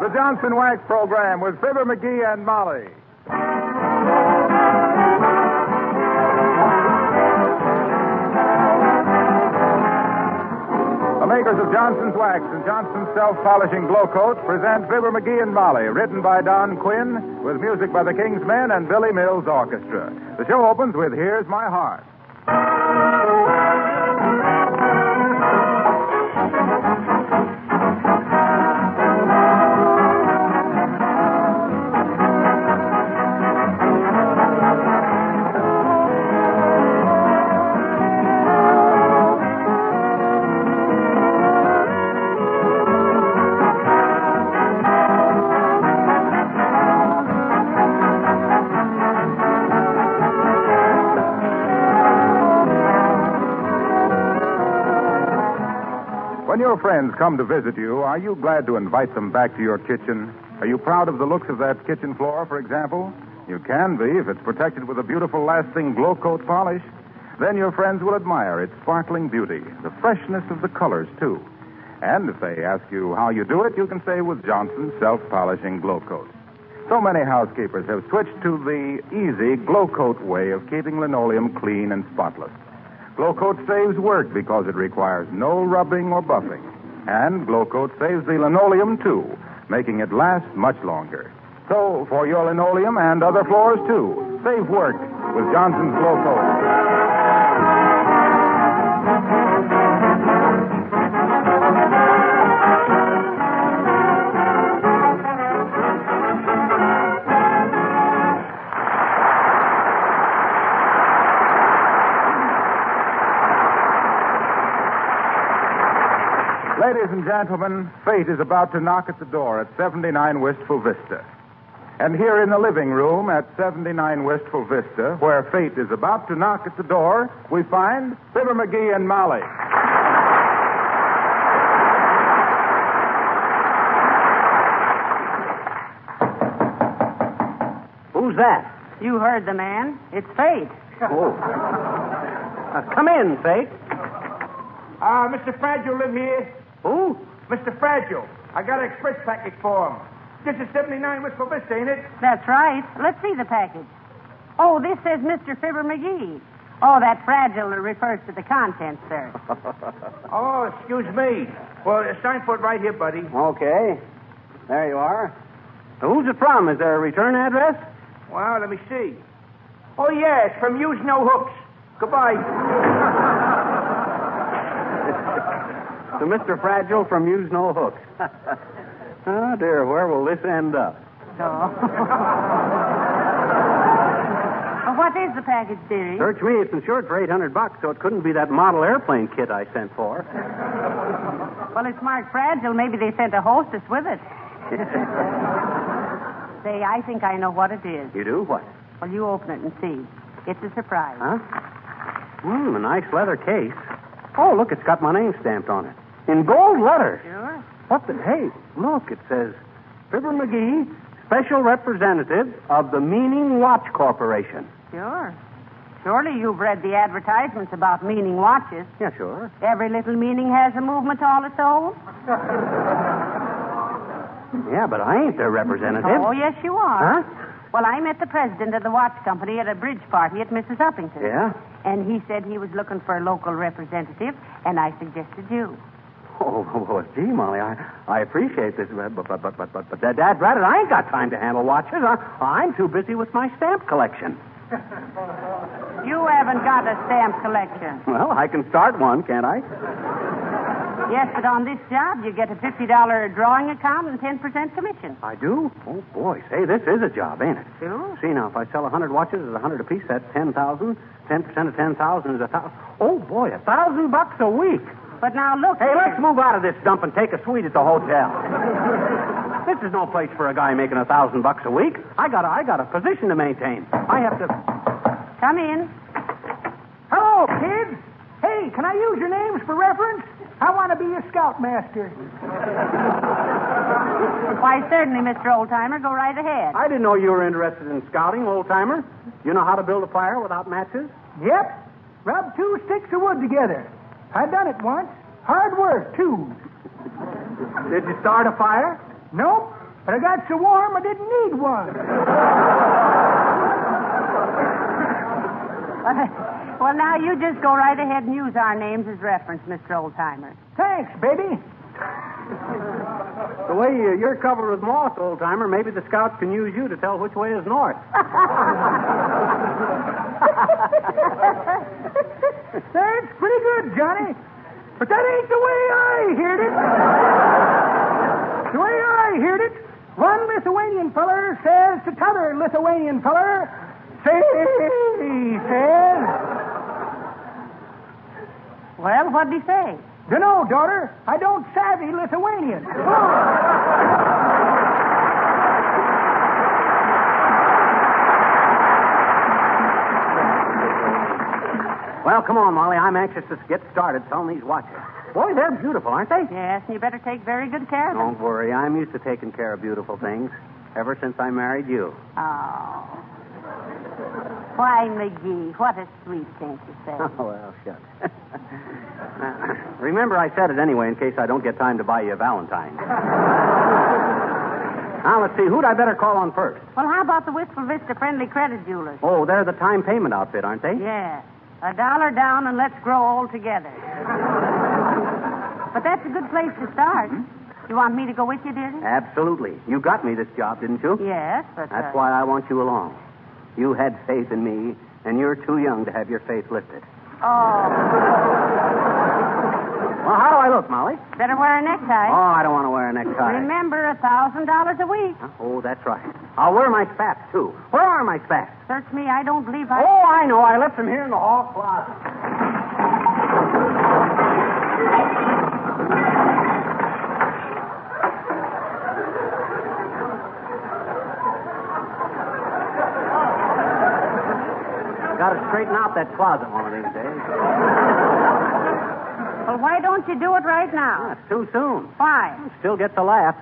The Johnson Wax Program with Fibber McGee and Molly. The makers of Johnson's Wax and Johnson's Self-Polishing Glow Coat present Fibber McGee and Molly, written by Don Quinn, with music by the King's Men and Billy Mills Orchestra. The show opens with Here's My Heart. When your friends come to visit you, are you glad to invite them back to your kitchen? Are you proud of the looks of that kitchen floor, for example? You can be if it's protected with a beautiful, lasting glow coat polish. Then your friends will admire its sparkling beauty, the freshness of the colors, too. And if they ask you how you do it, you can say with Johnson's Self-Polishing Glow Coat. So many housekeepers have switched to the easy glow coat way of keeping linoleum clean and spotless. Glow Coat saves work because it requires no rubbing or buffing. And Glow Coat saves the linoleum, too, making it last much longer. So, for your linoleum and other floors, too, save work with Johnson's Glow Coat. Ladies and gentlemen, fate is about to knock at the door at 79 Wistful Vista. And here in the living room at 79 Wistful Vista, where fate is about to knock at the door, we find Fibber McGee and Molly. Who's that? You heard the man. It's Fate. Oh. Come in, Fate. Mr. Fragile live here? Who? Mr. Fragile. I got an express package for him. This is 79 Wistful Vista, ain't it? That's right. Let's see the package. Oh, this says Mr. Fibber McGee. Oh, that fragile refers to the contents, sir. Oh, excuse me. Well, sign for it right here, buddy. Okay. There you are. Who's it from? Is there a return address? Well, let me see. Oh, yeah, it's from Use No Hooks. Goodbye. To Mr. Fragile from Use No Hooks. Oh, dear, where will this end up? Oh. Well, what is the package, dearie? Search me. It's insured for $800, so it couldn't be that model airplane kit I sent for. Well, it's marked fragile. Maybe they sent a hostess with it. Say, I think I know what it is. You do? What? Well, you open it and see. It's a surprise. Huh? A nice leather case. Oh, look, it's got my name stamped on it. In gold letters. Sure. What the... Hey, look, it says, Fibber McGee, Special Representative of the Meaning Watch Corporation. Sure. Surely you've read the advertisements about meaning watches. Yeah, sure. Every little meaning has a movement all its own. Yeah, but I ain't their representative. Oh, yes, you are. Huh? Well, I met the president of the watch company at a bridge party at Mrs. Uppington's. Yeah? And he said he was looking for a local representative, and I suggested you. Oh, gee, Molly, I appreciate this, but Dad Braddock, I ain't got time to handle watches. I'm too busy with my stamp collection. You haven't got a stamp collection. Well, I can start one, can't I? Yes, but on this job, you get a $50 drawing account and 10% commission. I do? Oh, boy, say, this is a job, ain't it? Sure. See, now, if I sell 100 watches at 100 apiece, that's 10,000. 10% of 10,000 is 1,000. Oh, boy, $1,000 a week. But now, look... Hey, let's move out of this dump and take a suite at the hotel. This is no place for a guy making $1,000 a week. I got a position to maintain. I have to... Come in. Hello, kids. Hey, can I use your names for reference? I want to be your scoutmaster. Why, certainly, Mr. Oldtimer. Go right ahead. I didn't know you were interested in scouting, old-timer. You know how to build a fire without matches? Yep. Rub 2 sticks of wood together. I done it once. Hard work, too. Did you start a fire? Nope. But I got so warm I didn't need one. Well, now you just go right ahead and use our names as reference, Mr. Oldtimer. Thanks, baby. The way you're covered with moss, old-timer, maybe the scouts can use you to tell which way is north. That's pretty good, Johnny. But that ain't the way I heard it. The way I heard it, one Lithuanian feller says to t'other Lithuanian feller, say, he says. Well, what'd he say? Dunno, daughter. I don't savvy Lithuanian. Well, come on, Molly. I'm anxious to get started selling these watches. Boy, they're beautiful, aren't they? Yes, and you better take very good care of them. Don't worry. I'm used to taking care of beautiful things ever since I married you. Oh. Why, McGee, what a sweet thing to say. Oh, well, shucks. Remember, I said it anyway in case I don't get time to buy you a Valentine. Now, let's see. Who'd I better call on first? Well, how about the Wistful Vista Friendly Credit Jewelers? Oh, they're the time payment outfit, aren't they? Yeah. $1 down and let's grow old together. But that's a good place to start. Mm-hmm. You want me to go with you, dearie? Absolutely. You got me this job, didn't you? Yes, but... That's why I want you along. You had faith in me, and you're too young to have your faith lifted. Oh. Well, how do I look, Molly? Better wear a necktie. Oh, I don't want to wear a necktie. Remember, $1,000 a week. Oh, that's right. I'll wear my spats, too. Where are my spats? Search me, I don't believe Oh, I know. I left them here in the hall closet. Got to straighten out that closet one of these days. Well, why don't you do it right now? It's too soon. Why? Still gets a laugh.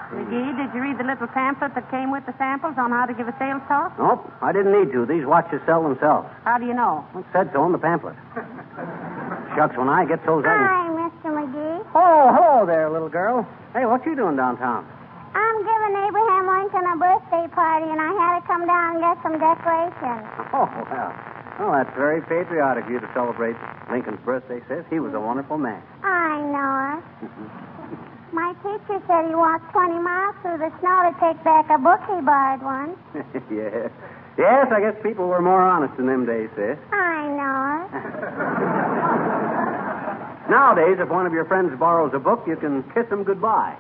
McGee, did you read the little pamphlet that came with the samples on how to give a sales talk? Nope, I didn't need to. These watches sell themselves. How do you know? It said so in the pamphlet. Shucks, when I get those... Hi, Mr. McGee. Oh, hello there, little girl. Hey, what you doing downtown? I'm giving Abraham Lincoln a birthday party, and I had to come down and get some decorations. Oh, well. Well, that's very patriotic of you to celebrate Lincoln's birthday, sis. He was a wonderful man. I know it. My teacher said he walked 20 miles through the snow to take back a book he borrowed once. Yeah. Yes, I guess people were more honest in them days, sis. I know it. Nowadays, if one of your friends borrows a book, you can kiss him goodbye.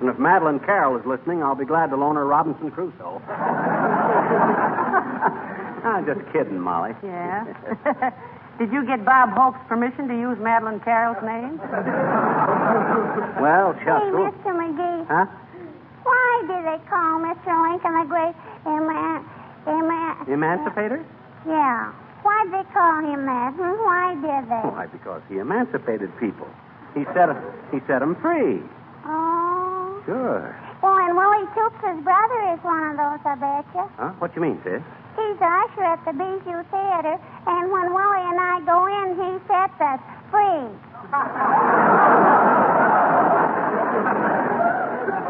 And if Madeline Carroll is listening, I'll be glad to loan her Robinson Crusoe. I'm just kidding, Molly. Yeah? Did you get Bob Hope's permission to use Madeline Carroll's name? Well, Hey, Chustle. Mr. McGee. Huh? Why did they call Mr. Lincoln the great Emancipator? Yeah. Why'd they call him that? Why did they? Why, because he emancipated people. He set them free. Oh. Sure. Well, and Willie Toops' brother is one of those, I bet you. Huh? What you mean, sis? He's the usher at the Bijou Theater, and when Willie and I go in, he sets us free.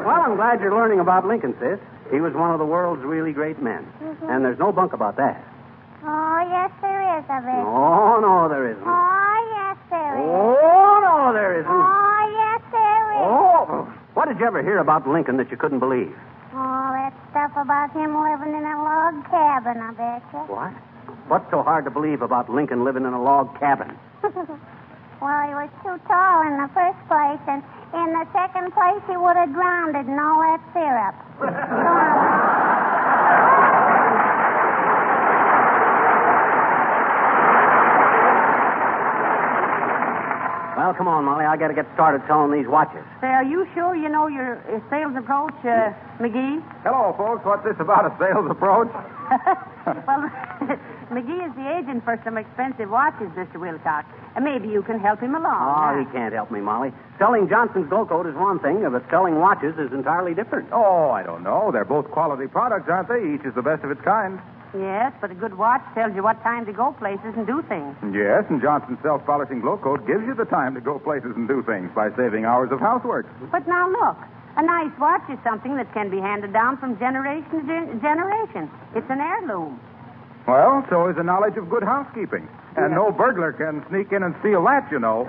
Well, I'm glad you're learning about Lincoln, sis. He was one of the world's really great men. Mm-hmm. And there's no bunk about that. Oh, yes, there is, I bet. Oh, no, there isn't. Oh, yes, there is. Oh, no, there isn't. Oh, yes, there is. Oh, what did you ever hear about Lincoln that you couldn't believe? Oh, that stuff about him living in a log cabin, I bet you. What? What's so hard to believe about Lincoln living in a log cabin? Well, he was too tall in the first place, and in the second place, he would have drowned in all that syrup. Well, come on, Molly. I got to get started selling these watches. Say, are you sure you know your sales approach, McGee? Hello, folks. What's this about a sales approach? Well, McGee is the agent for some expensive watches, Mr. Wilcox. And maybe you can help him along. Oh, he can't help me, Molly. Selling Johnson's Glow Coat is one thing, but selling watches is entirely different. Oh, I don't know. They're both quality products, aren't they? Each is the best of its kind. Yes, but a good watch tells you what time to go places and do things. Yes, and Johnson's self-polishing glow coat gives you the time to go places and do things by saving hours of housework. But now look, a nice watch is something that can be handed down from generation to generation. It's an heirloom. Well, so is the knowledge of good housekeeping. And no burglar can sneak in and steal that, you know.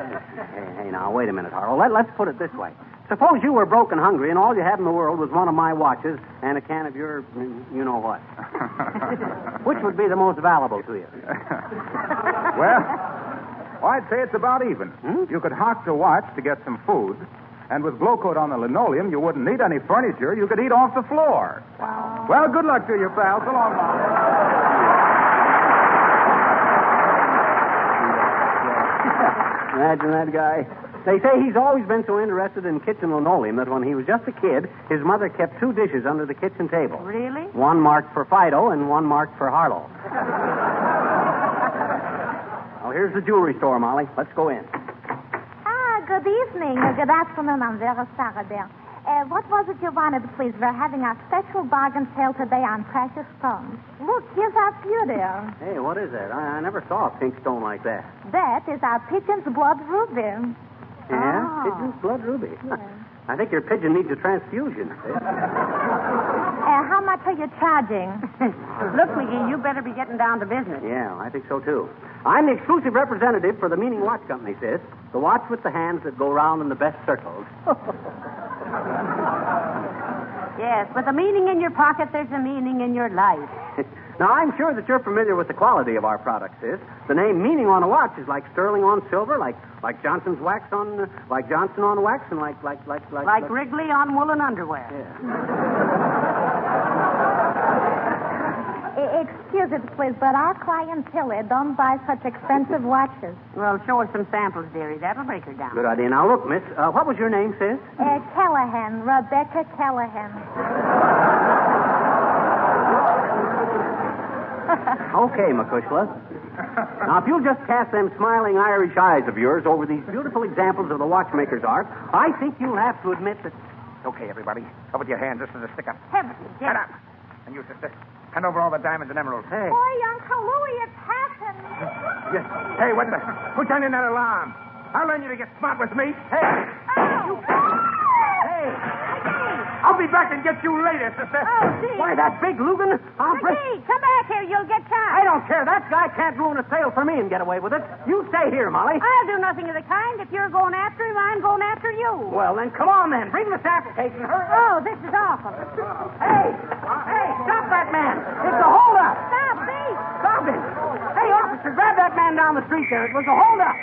Hey, now, wait a minute, Harlow. Let's put it this way. Suppose you were broke and hungry, and all you had in the world was one of my watches and a can of your, you know what. Which would be the most valuable to you? Well, I'd say it's about even. You could hock the watch to get some food, and with glow coat on the linoleum, you wouldn't need any furniture. You could eat off the floor. Wow. Well, good luck to you, pal. So long, Mom. Imagine that guy. They say he's always been so interested in kitchen linoleum that when he was just a kid, his mother kept 2 dishes under the kitchen table. Really? One marked for Fido and one marked for Harlow. Well, here's the jewelry store, Molly. Let's go in. Good evening. Good afternoon. I'm Vera Sarabel. What was it you wanted, please? We're having a special bargain sale today on precious stones. Look, here's our few there. Hey, what is that? I never saw a pink stone like that. That is our pigeon's blood ruby. Yeah? Oh. Pigeon's blood ruby. Yeah. I think your pigeon needs a transfusion. How much are you charging? Look, McGee, you better be getting down to business. Yeah, I think so, too. I'm the exclusive representative for the Meaning Watch Company, sis. The watch with the hands that go round in the best circles. Yes, with a meaning in your pocket, there's a meaning in your life. Now, I'm sure that you're familiar with the quality of our products, sis. The name Meaning on a watch is like sterling on silver, like Johnson's wax on, like Johnson on wax, and like Wrigley on woolen underwear. Yeah. Excuse it, please, but our clientele don't buy such expensive watches. Well, show her some samples, dearie. That'll break her down. Good idea. Now, look, miss, what was your name, sis? Callahan, Rebecca Callahan. Okay, McCushla. Now, if you'll just cast them smiling Irish eyes of yours over these beautiful examples of the watchmaker's art, I think you'll have to admit that... Okay, everybody. Up with your hands. This is a stick-up. Heavens, Stand up. And you, sister, hand over all the diamonds and emeralds. Hey. Boy, Uncle Louie, it's happened. Yes. Hey, what the... Who turned in that alarm? I'll learn you to get smart with me. Hey. Oh. Hey. I'll be back and get you later, sister. Oh, gee. Why, that big Lugan? I'll break... McGee, come back here. You'll get I charged. don't care. That guy can't ruin a sale for me and get away with it. You stay here, Molly. I'll do nothing of the kind. If you're going after him, I'm going after you. Well, then, come on, then. Bring the application. Hurry. Oh, this is awful. Hey, stop that man. It's a holdup. Stop, thief. Stop him. Hey, officer, grab that man down the street there. It was a holdup.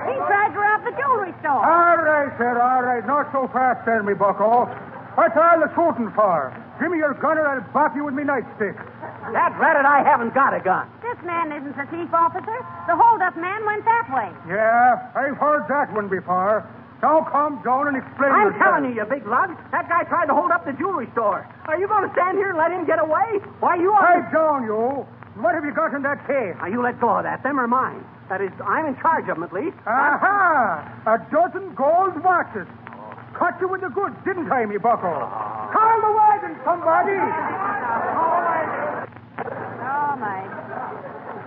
He tried to rob the jewelry store. All right, sir, all right. Not so fast there, me bucko. What's all the shooting for? Give me your gun or I'll bop you with me nightstick. That ratted, I haven't got a gun. This man isn't a thief, officer. The hold-up man went that way. Yeah, I've heard that one before. Now come down and explain I'm yourself. telling you, you big lug. That guy tried to hold up the jewelry store. Are you going to stand here and let him get away? Why, you are... Pipe down, you. What have you got in that case? Now, you let go of that. Them are mine. That is, I'm in charge of them, at least. Aha! A dozen gold watches. Caught you with the goods, didn't I, me bucko? Call the wagon, somebody. Oh, my.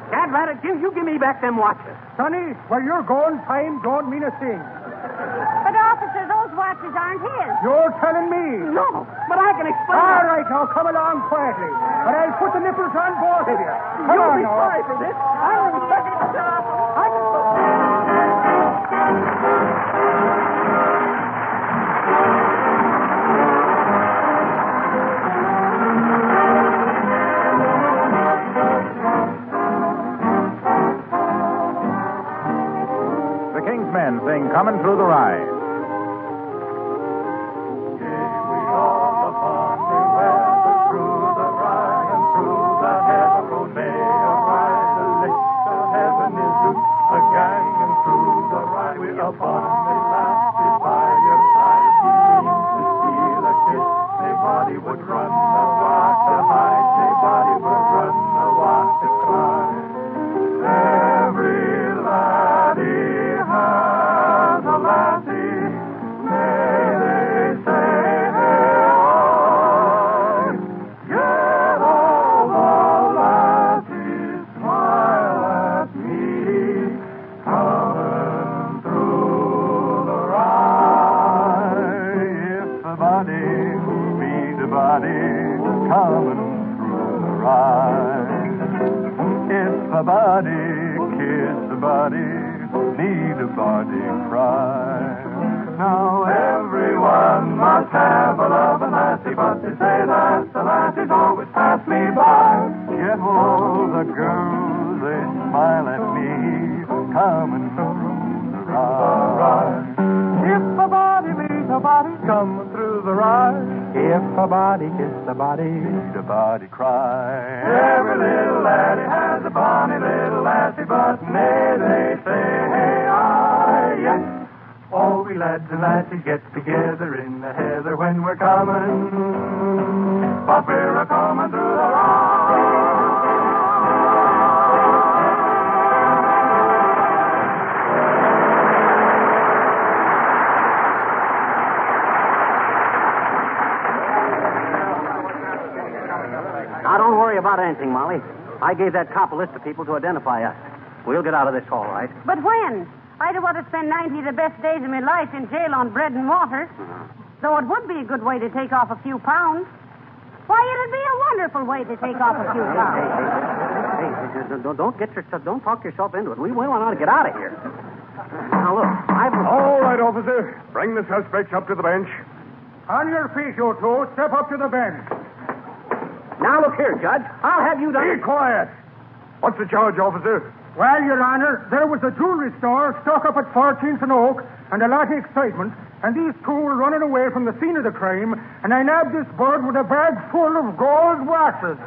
Dad, rat it, you give me back them watches. Sonny, where you're going, time don't mean a thing. But, officer, those watches aren't his. You're telling me. No, but I can explain. All right, now come along quietly. But I'll put the nipples on both of you. Come You'll on be now. sorry for this. I don't expect it. I can... The King's Men sing Coming Through the Rye. Now, don't worry about anything, Molly. I gave that cop a list of people to identify us. We'll get out of this all right. But when? I don't want to spend 90 of the best days of my life in jail on bread and water. Though it would be a good way to take off a few pounds. Why, it'd be a wonderful way to take off a few pounds. Hey, don't talk yourself into it. We want to get out of here. Now, look, All right, officer. Bring the suspects up to the bench. On your feet, you two. Step up to the bench. Now, look here, Judge. I'll have you done... Be quiet. What's the charge, officer? Well, Your Honor, there was a jewelry store stuck up at 14th and Oak, and a lot of excitement, and these two were running away from the scene of the crime, and I nabbed this bird with a bag full of gold watches.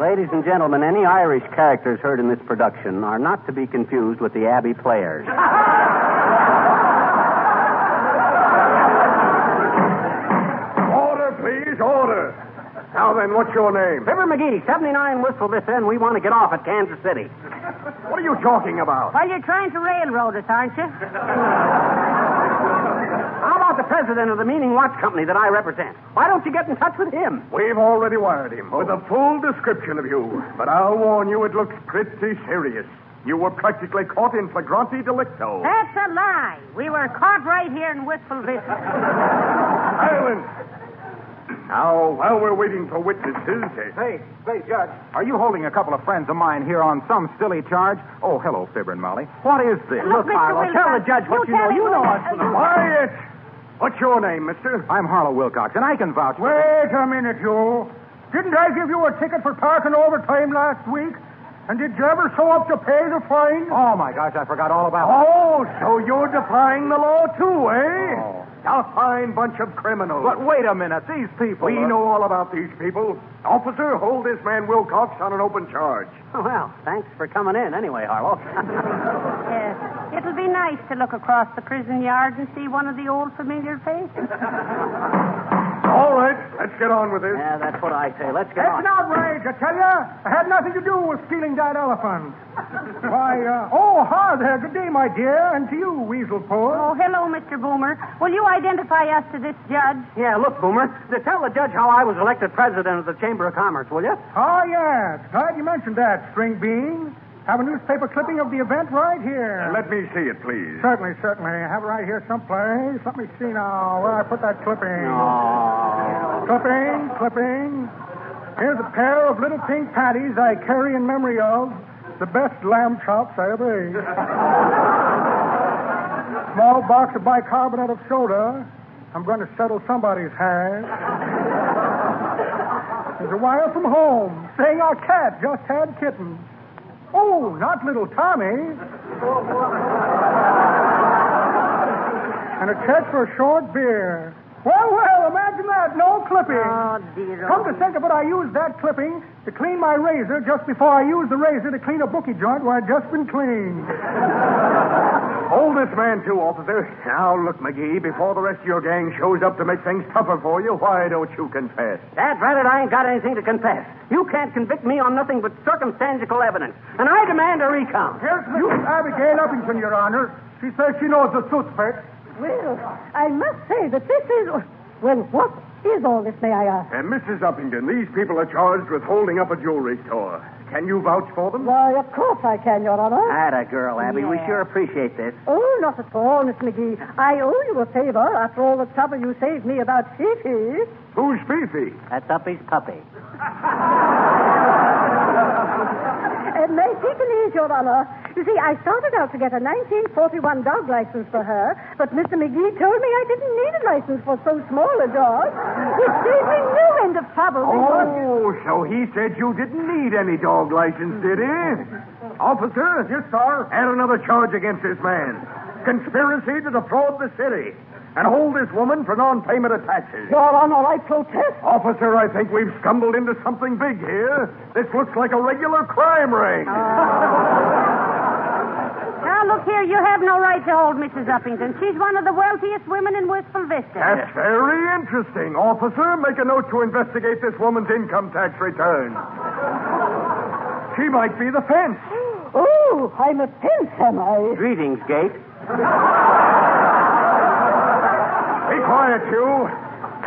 Ladies and gentlemen, any Irish characters heard in this production are not to be confused with the Abbey Players. Order, please, order. Now then, what's your name? Fibber McGee, 79 Wistful Vista, and we want to get off at Kansas City. What are you talking about? Well, you're trying to railroad us, aren't you? How about the president of the Meaning Watch Company that I represent? Why don't you get in touch with him? We've already wired him with a full description of you. But I'll warn you, it looks pretty serious. You were practically caught in flagrante delicto. That's a lie. We were caught right here in Wistful Vista. Silence! Now, while we're waiting for witnesses... Say, Judge, are you holding a couple of friends of mine here on some silly charge? Oh, hello, Fibber and Molly. What is this? Look, Mr. Harlow, Wilcox, tell the judge what you know. You know us. Quiet! What's your name, mister? I'm Harlow Wilcox, and I can vouch for... Wait a minute, you. Didn't I give you a ticket for parking overtime last week? And did you ever show up to pay the fine? Oh, my gosh, I forgot all about Oh, so you're defying the law, too, eh? Oh. A fine bunch of criminals. But wait a minute. These people... We know all about these people. Officer, hold this man Wilcox on an open charge. Well, thanks for coming in anyway, Harlow. Yes. It'll be nice to look across the prison yard and see one of the old familiar faces. All right, let's get on with this. Yeah, that's what I say. Let's get That's on. an outrage, I tell you. I had nothing to do with stealing that elephant. Why, hi there. Good day, my dear. And to you, Weasel Paw. Oh, hello, Mr. Boomer. Will you identify us to this judge? Yeah, look, Boomer, tell the judge how I was elected president of the Chamber of Commerce, will you? Oh, yes. Glad you mentioned that, String Bean. Have a newspaper clipping of the event right here. Let me see it, please. Certainly. I have it right here someplace. Let me see now where I put that clipping. Oh. Clipping. Here's a pair of little pink patties I carry in memory of the best lamb chops I ever ate. Small box of bicarbonate of soda. I'm going to settle somebody's hash. There's a wire from home saying our cat just had kittens. Oh, not little Tommy. And a check for a short beer. Well, imagine that. No clipping. Oh, dear. Come to think of it, I used that clipping to clean my razor just before I used the razor to clean a bookie joint where I'd just been cleaned. Hold this man, too, officer. Now, look, McGee, before the rest of your gang shows up to make things tougher for you, why don't you confess? Dad, rather, I ain't got anything to confess. You can't convict me on nothing but circumstantial evidence. And I demand a recount. Here's Mrs. Abigail Uppington, Your Honor. She says she knows the suspect. Well, I must say that this is... Well, what is all this, may I ask? And Mrs. Uppington, these people are charged with holding up a jewelry store. Can you vouch for them? Why, of course I can, Your Honor. Atta girl, Abby. We Yeah. sure appreciate this. Oh, not at all, Miss McGee. I owe you a favor after all the trouble you saved me about Fifi. Who's Fifi? That's Uppy's puppy. May take an ease, Your Honor. You see, I started out to get a 1941 dog license for her, but Mr. McGee told me I didn't need a license for so small a dog, which saved me no end of trouble. Oh, so he said you didn't need any dog license, did he? Officer? Yes, sir. Add another charge against this man. Conspiracy to defraud the city. And hold this woman for non-payment of taxes. Your Honor, I protest. Officer, I think we've stumbled into something big here. This looks like a regular crime ring. Now, look here, you have no right to hold Mrs. Uppington. She's one of the wealthiest women in Wistful Vista. That's very interesting. Officer, make a note to investigate this woman's income tax return. She might be the fence. Oh, I'm a fence, am I? Greetings, Gate. Be quiet, you.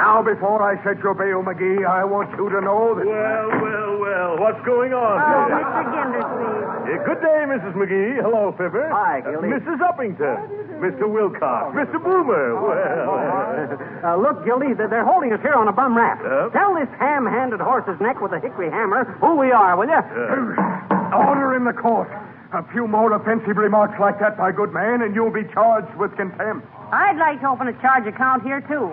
Now, before I set your bail, McGee, I want you to know that... Well, what's going on Oh, here? Mr. Gildersleeve. Good day, Mrs. McGee. Hello, Fibber. Hi, Gildy. Mrs. Uppington. Mr. Wilcox. Mr. Boomer. Look, Gildy, they're holding us here on a bum raft. Yep. Tell this ham-handed horse's neck with a hickory hammer who we are, will you? Order in the court. A few more offensive remarks like that, my good man, and you'll be charged with contempt. I'd like to open a charge account here, too.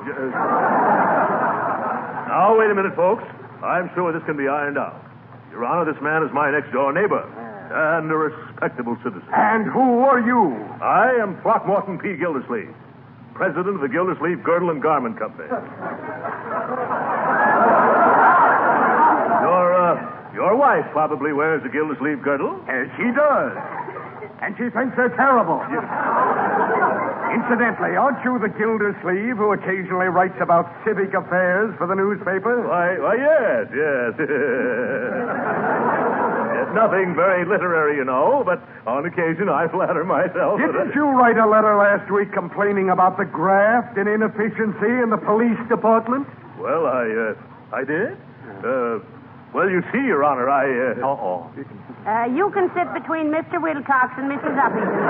Now, wait a minute, folks. I'm sure this can be ironed out. Your Honor, this man is my next-door neighbor and a respectable citizen. And who are you? I am Throckmorton P. Gildersleeve, president of the Gildersleeve Girdle and Garment Company. Your wife probably wears a Gildersleeve girdle. She does. And she thinks they're terrible. Incidentally, aren't you the Gildersleeve who occasionally writes about civic affairs for the newspaper? Why, yes. Nothing very literary, you know, but on occasion I flatter myself. Didn't you write a letter last week complaining about the graft and inefficiency in the police department? Well, I did. Well, you see, Your Honor, You can sit between Mr. Wilcox and Mrs. Uppington.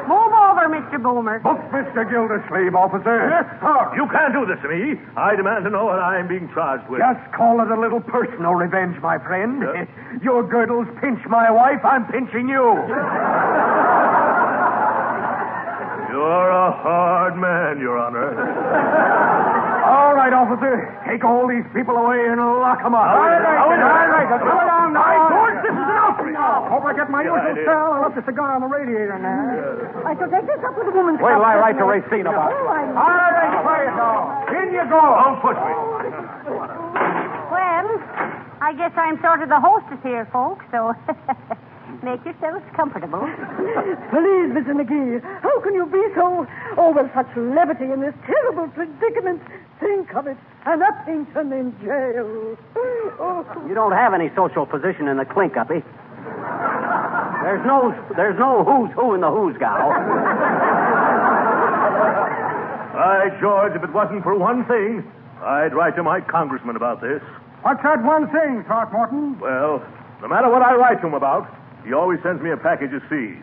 Move over, Mr. Boomer. Book Mr. Gildersleeve, officer. Yes, sir. You can't do this to me. I demand to know what I'm being charged with. Just call it a little personal revenge, my friend. Your girdles pinch my wife, I'm pinching you. You're a hard man, Your Honor. All right, officer. Take all these people away and lock them up. All right. Come along now. George, this is an outrage. Hope I get my usual cell. I left the cigar on the radiator now. I shall take this up with the woman's Wait till I club. write to Racine about it. All right, quiet now. In you go. Don't push me. Well, I guess I'm sort of the hostess here, folks, so make yourselves comfortable. Please, Mr. McGee, how can you be so... Oh, with such levity in this terrible predicament? Think of it. An Uppington in jail. Oh. You don't have any social position in the clink, Uppy. There's no who's who in the who's gal. By George, if it wasn't for one thing, I'd write to my congressman about this. What's that one thing, Throckmorton? Well, no matter what I write to him about, he always sends me a package of seeds.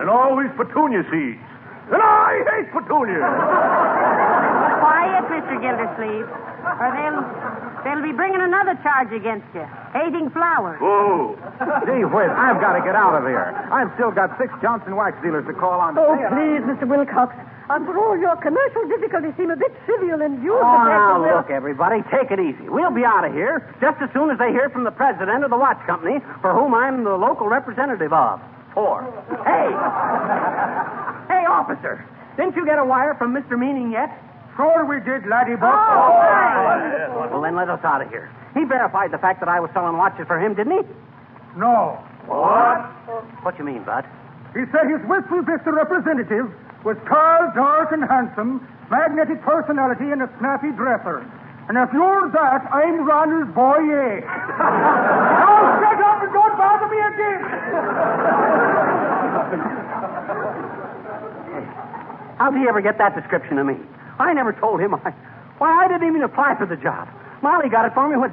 And always petunia seeds. And I hate petunias. Quiet, Mr. Gildersleeve, or they'll be bringing another charge against you. Hating flowers. Oh. Gee whiz, I've got to get out of here. I've still got 6 Johnson wax dealers to call on. Oh, please, Mr. Wilcox. After all, your commercial difficulties seem a bit trivial in view of Oh, the fact now, that we're... look, everybody, take it easy. We'll be out of here just as soon as they hear from the president of the watch company, for whom I'm the local representative of. Hey, officer, didn't you get a wire from Mr. Meaning yet? Sure we did, laddie buck. Well, then let us out of here. He verified the fact that I was selling watches for him, didn't he? No. What? What you mean, Bud? He said his Wistful Vista representative was tall, dark, and handsome, magnetic personality, and a snappy dresser. And if you're that, I'm Ronald's boy, eh? Now shut up and don't bother me again. How'd he ever get that description of me? I never told him. Why, I didn't even apply for the job. Molly got it for me when...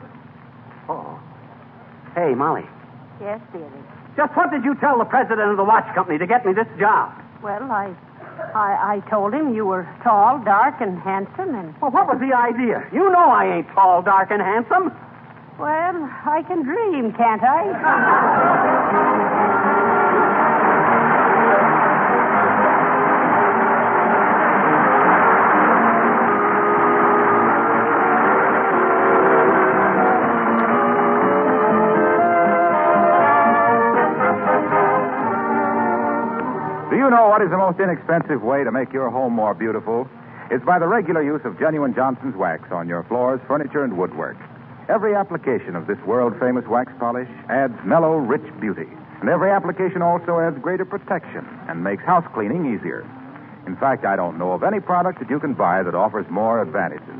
Oh. Hey, Molly. Yes, dearie. Just what did you tell the president of the watch company to get me this job? Well, I told him you were tall, dark, and handsome, and... Well, what was the idea? You know I ain't tall, dark, and handsome. Well, I can dream, can't I? Do you know what is the most inexpensive way to make your home more beautiful? It's by the regular use of genuine Johnson's wax on your floors, furniture, and woodwork. Every application of this world-famous wax polish adds mellow, rich beauty. And every application also adds greater protection and makes house cleaning easier. In fact, I don't know of any product that you can buy that offers more advantages.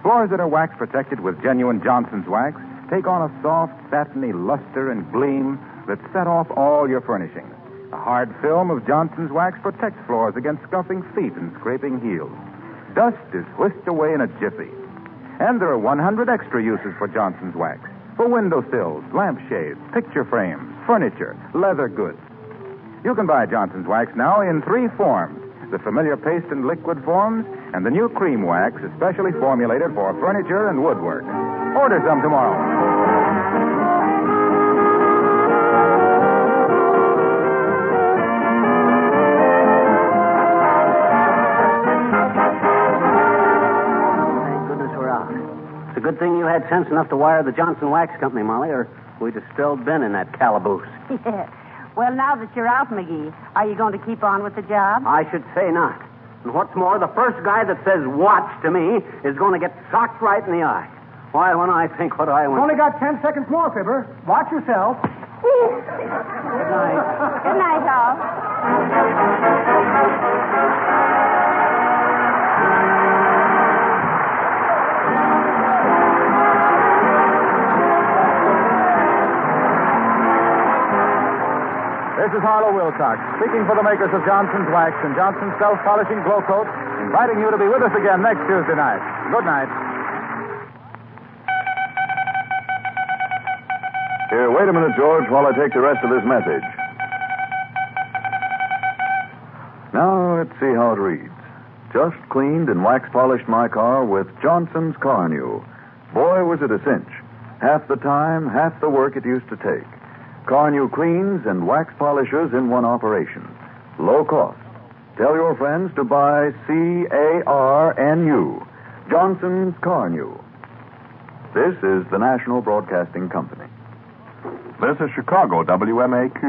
Floors that are wax protected with genuine Johnson's wax take on a soft, satiny luster and gleam that set off all your furnishings. A hard film of Johnson's wax protects floors against scuffing feet and scraping heels. Dust is whisked away in a jiffy. And there are 100 extra uses for Johnson's wax. For windowsills, lampshades, picture frames, furniture, leather goods. You can buy Johnson's wax now in 3 forms. The familiar paste and liquid forms, and the new cream wax especially formulated for furniture and woodwork. Order some tomorrow. It's a good thing you had sense enough to wire the Johnson Wax Company, Molly, or we'd have still been in that calaboose. Yeah. Well, now that you're out, McGee, are you going to keep on with the job? I should say not. And what's more, the first guy that says watch to me is going to get socked right in the eye. Why, when I think what I went... Only got 10 seconds more, Fibber. Watch yourself. Good night. Good night, all. This is Harlow Wilcox, speaking for the makers of Johnson's Wax and Johnson's Self-Polishing Glow Coat, inviting you to be with us again next Tuesday night. Good night. Here, wait a minute, George, while I take the rest of this message. Now, let's see how it reads. Just cleaned and wax polished my car with Johnson's Car New. Boy, was it a cinch. Half the time, half the work it used to take. Car New cleans and wax polishes in one operation. Low cost. Tell your friends to buy CARNU, Johnson's Carnu. This is the National Broadcasting Company. This is Chicago, WMAQ.